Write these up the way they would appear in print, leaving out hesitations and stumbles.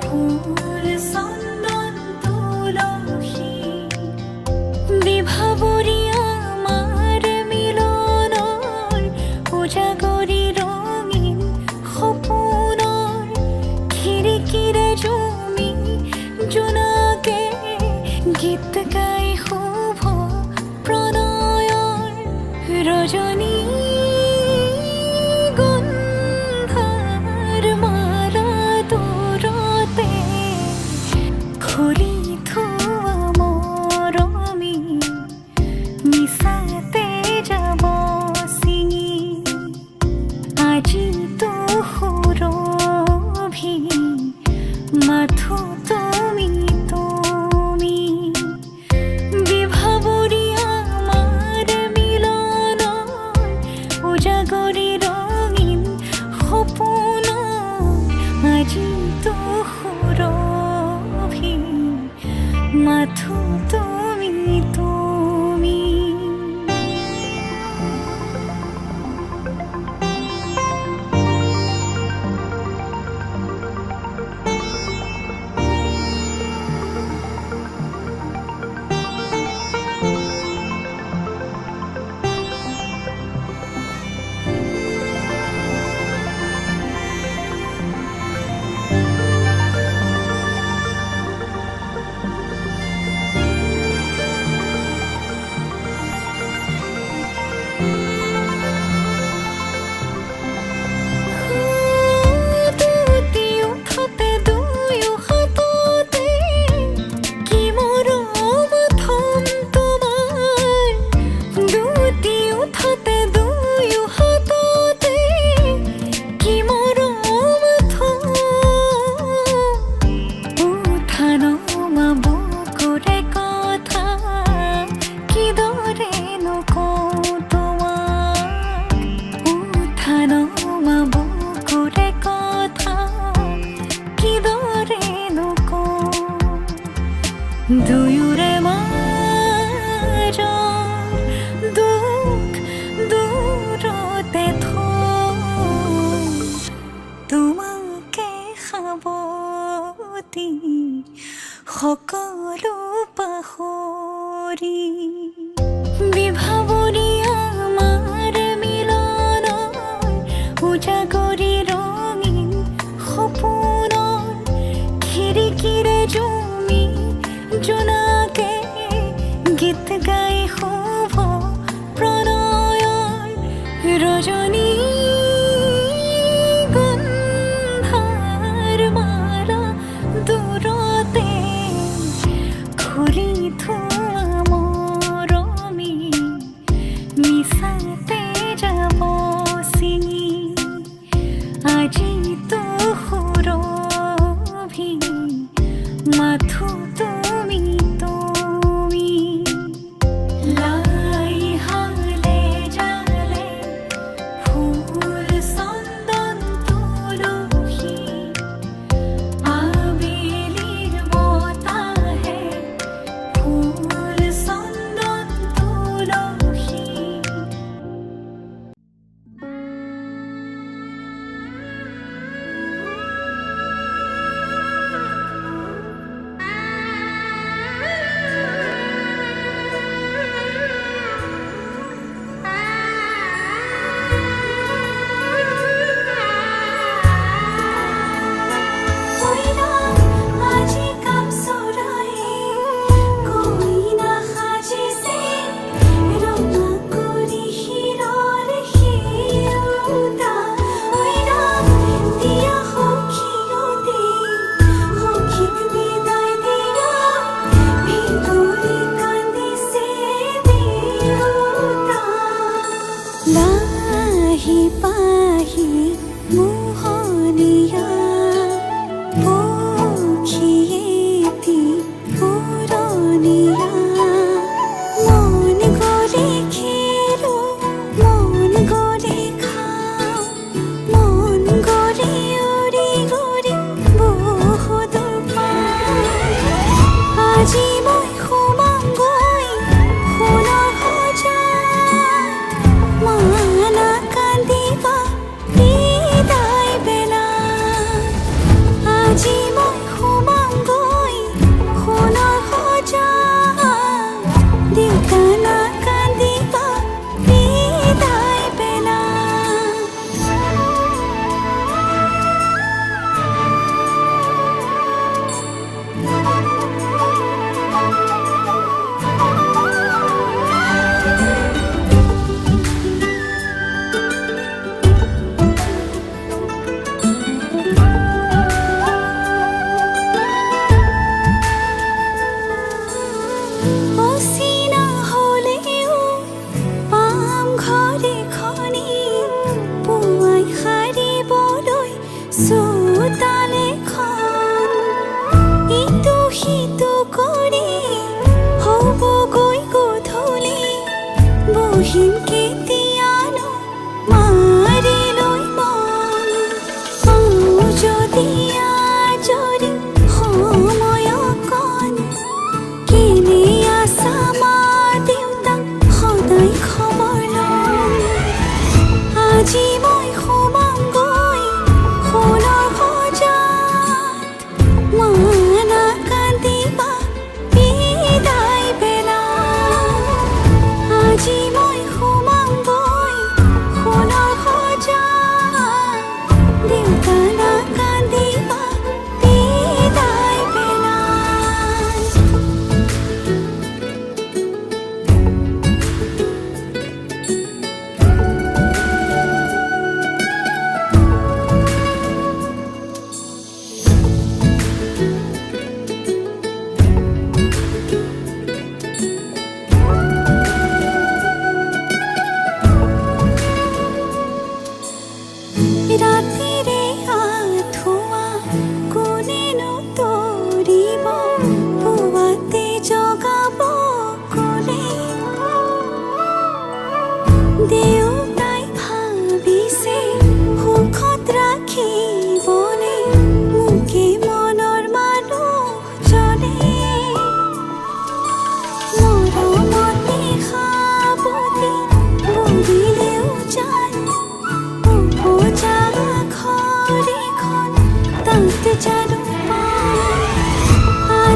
ফুল চন্দন তুলসী বিভাবৰী আমাৰ মিলনৰ উজাগৰি ৰঙীন সপোনৰ খিৰিকীৰে জুমি জোনাকে গীত গাই শুভ প্ৰণয়ৰ ৰজনী গন্ধাৰ মালা দূৰতে খুলি থোৱা মৰমী মিছাতে যাব ছিঙি আজিতো সুৰভি মাথো তুমি তুমি বিভাবৰী আমাৰ মিলনৰ উজাগৰি ৰঙীন সপোনৰ আজিতো সুৰভি মাথো তুমি তুমি দুয়োৰে মাজৰ দুখ দূৰতে থৈ তোমাকে সাৱটি সকলো পাহৰি বিভাবৰী আমাৰ মিলনৰ উজাগৰি ৰঙীন সপোনৰ খিৰিকীৰে জুমি জোনাকে গীত গাই শুভ প্ৰণয়ৰ ৰজনী গন্ধাৰ মালা দূৰতে খুলি থোৱা মৰমী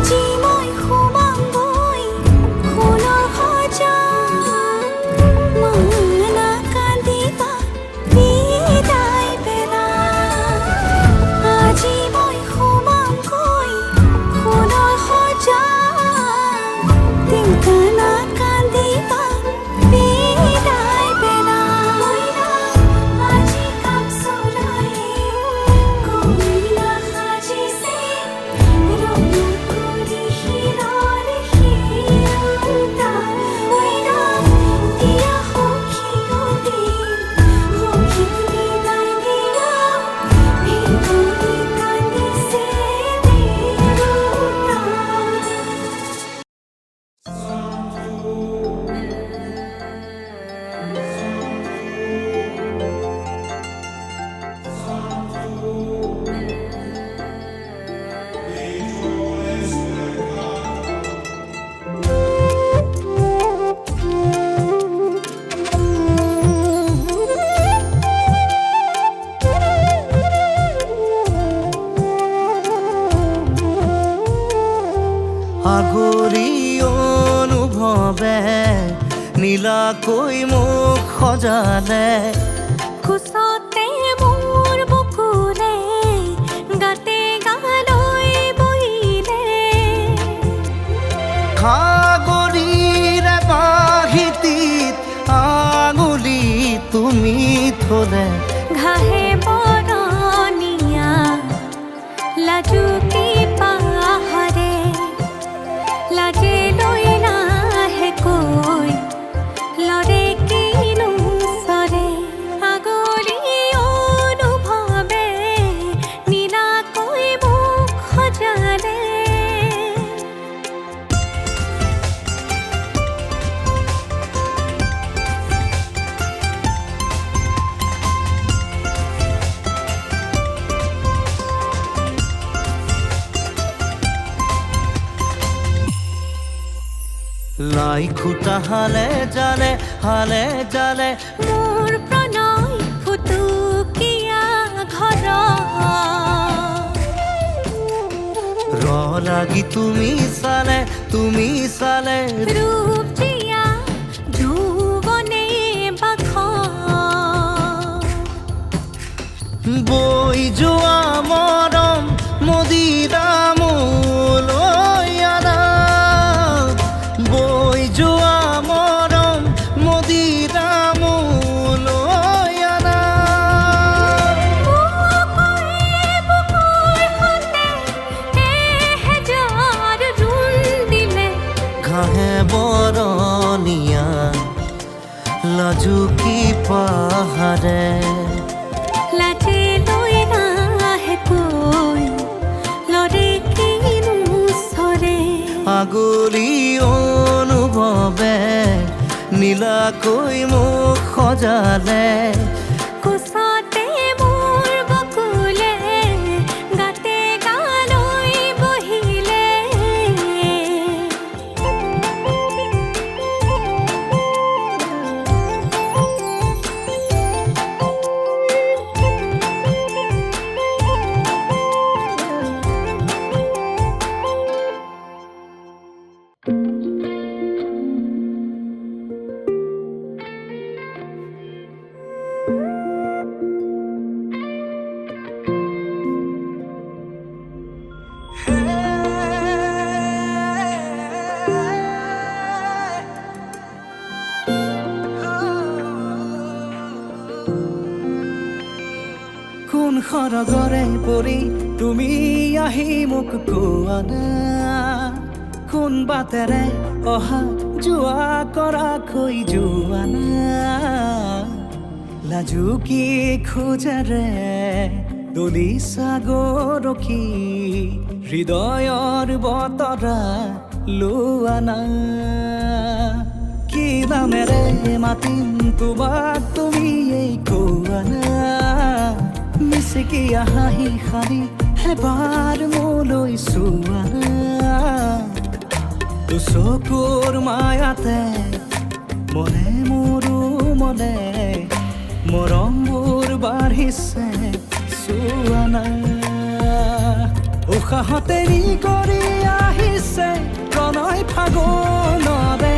আজি মই সোমামগৈ সোণৰ সজাত মানা কান্দিবা বিদায় বেলা আজি মই সোমামগৈ সোণৰ সজাত টিংকানা কান্দিবা বিদায় বেলা আজি কাম চলাই কইনা সাজিছে ৰঙ কৰি শিৰৰ শিৰোতা কইনা দিয়া সখী গলি সখীক বিদায় দিয়া ভিতৰি কান্দিছে দেউতা আগৰি অনুভৱে নীলাকৈ মোক সজালে কোচতে মোৰ বুকুৰে গাতে গালৈ বহিলে সাগৰীৰে বাহিতিত আঙুলি তুমি থলে ঘাহে বৰণীয়া লাজুকী পাহাৰে লাজে লৈ লাহেকৈ লৰে কিনো চৰে আগলি অনুভৱে নীলাকৈ মোক সজালে লাই খুটা হালে জালে মোৰ প্ৰণয় ফুটুকীয়া ঘৰ ৰ লাগি তুমি চালে ৰূপ জিয়া যৌৱনে বাখ বৈ যোৱা মৰম মদিৰা মোলৈ আনা বৈ যোৱা মৰম মদিৰা মোলৈ আনা ঘাহে বৰণীয়া লাজুকী পাহাৰে লাজে লৈ নাহেকৈ লৰে কিনো চৰে আগলি অনুভৱে নীলাকৈ মোক সজালে কোচতে মোৰ বকুলে গাতে গালৈ বহিলে কোন সৰগৰে পৰি তুমি আহি মোক কোৱানা কোন বাটেৰে অহা যোৱা কৰা কৈ যোৱানা লাজুকী খোজেৰে দলি সাগৰকী হৃদয়ৰ বতৰা লোৱানা কি নামেৰে মাতিম তোমাক তুমি এই কোৱানা মিচিকি হাঁহি সাৰি এবাৰ মোলৈ চোৱানা চকুৰ মায়াতে মনে মোৰো মনে মৰমবোৰ বাঢ়িছে চোৱানা উশাহতেৰি কৰি আহিছে আহিছে প্ৰণয় ফাগুনৰে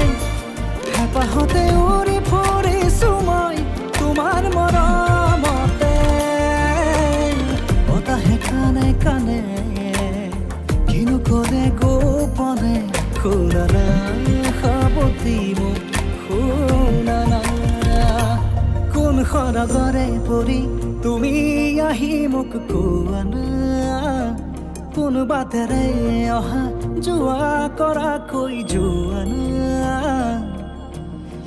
হেঁপাহতে উৰি ফুৰিছো মই তোমাৰ মৰমতে বতাহে কানে কানে কিনো কৰে গোপনে শুনা না সাৱতি মোক শুনা না কোন সৰগৰে পৰি তুমি আহি মোক কোৱা না কোন বাটেৰে অহা যোৱা কৰাকৈ যোৱা না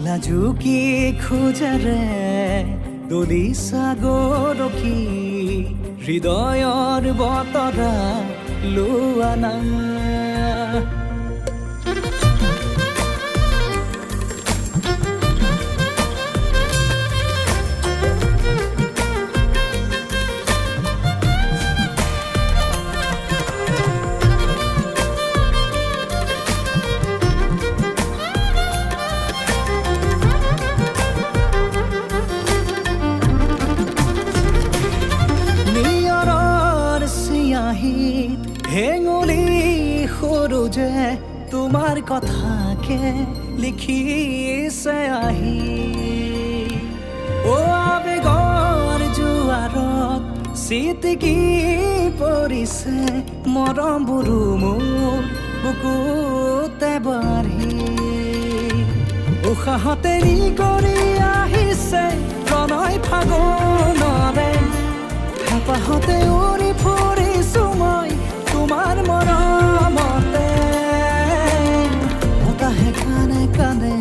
লাজুকী খোজেৰে দলিছা গৰখি হৃদয়ৰ বতৰা লোৱা না হেঙুলি সৰু যে তোমাৰ কথাকে লিখিছে আহি অ আবেগৰ জোৱাৰত চিটিকি পৰিছে মৰমবোৰো মোৰ বুকুতে বাঢ়ি উশাহতে নি কৰি আহিছে প্ৰণয় ফাগুনৰে হেঁপাহতে উৰি ফুৰিছো মই তোমাৰ মৰমতে বতাহে কানে কানে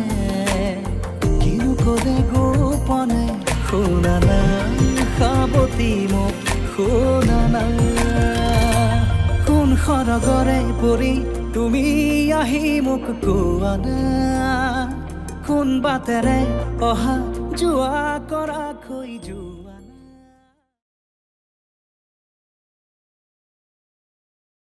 কিনো কৰে গোপনে শুনা না সাৱতি মোক শুনা না কোন সৰগৰে পৰি তুমি আহি মোক কোৱা না কোন বাটেৰে অহা যোৱা কৰাকৈ যোৱা